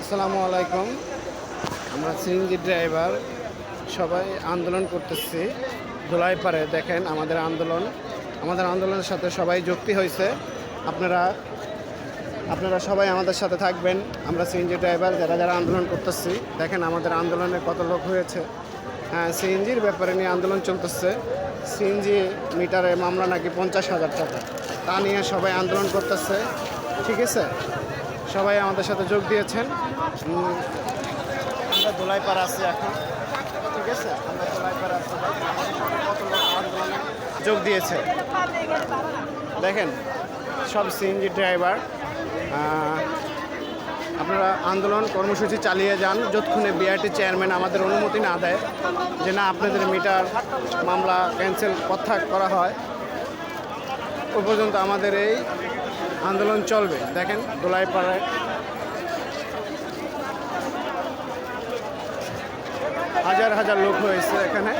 আসসালামু আলাইকুম। আমরা সিএনজি ড্রাইভার সবাই আন্দোলন করতেছি ধুলাইপাড়ে। দেখেন আমাদের আন্দোলনের সাথে সবাই যুক্তি হয়েছে। আপনারা আপনারা সবাই আমাদের সাথে থাকবেন। আমরা সিএনজি ড্রাইভার যারা যারা আন্দোলন করতেছি, দেখেন আমাদের আন্দোলনে কত লোক হয়েছে। হ্যাঁ, সিএনজির ব্যাপারে নিয়ে আন্দোলন চলতেছে। সিএনজি মিটারে মামলা নাকি 50,000 টাকা, তা নিয়ে সবাই আন্দোলন করতেছে। ঠিক আছে, সবাই আমাদের সাথে যোগ দিয়েছেন। আমরা দোলাইপাড়া আছি এখন। ঠিক আছে, আমরা দোলাইপাড়া আছি। কত লোক আন্দোলনে যোগ দিয়েছে দেখেন, সব সিএনজি ড্রাইভার। আপনারা আন্দোলন কর্মসূচি চালিয়ে যান যতক্ষণে বিআরটি চেয়ারম্যান আমাদের অনুমতি না দেয় যে না আপনাদের মিটার মামলা ক্যান্সেল প্রত্যাহার করা হয়, ওই পর্যন্ত আমাদের এই আন্দোলন চলবে। দেখেন দোলাইপাড়ায় হাজার হাজার লোক হয়েছে এখানে।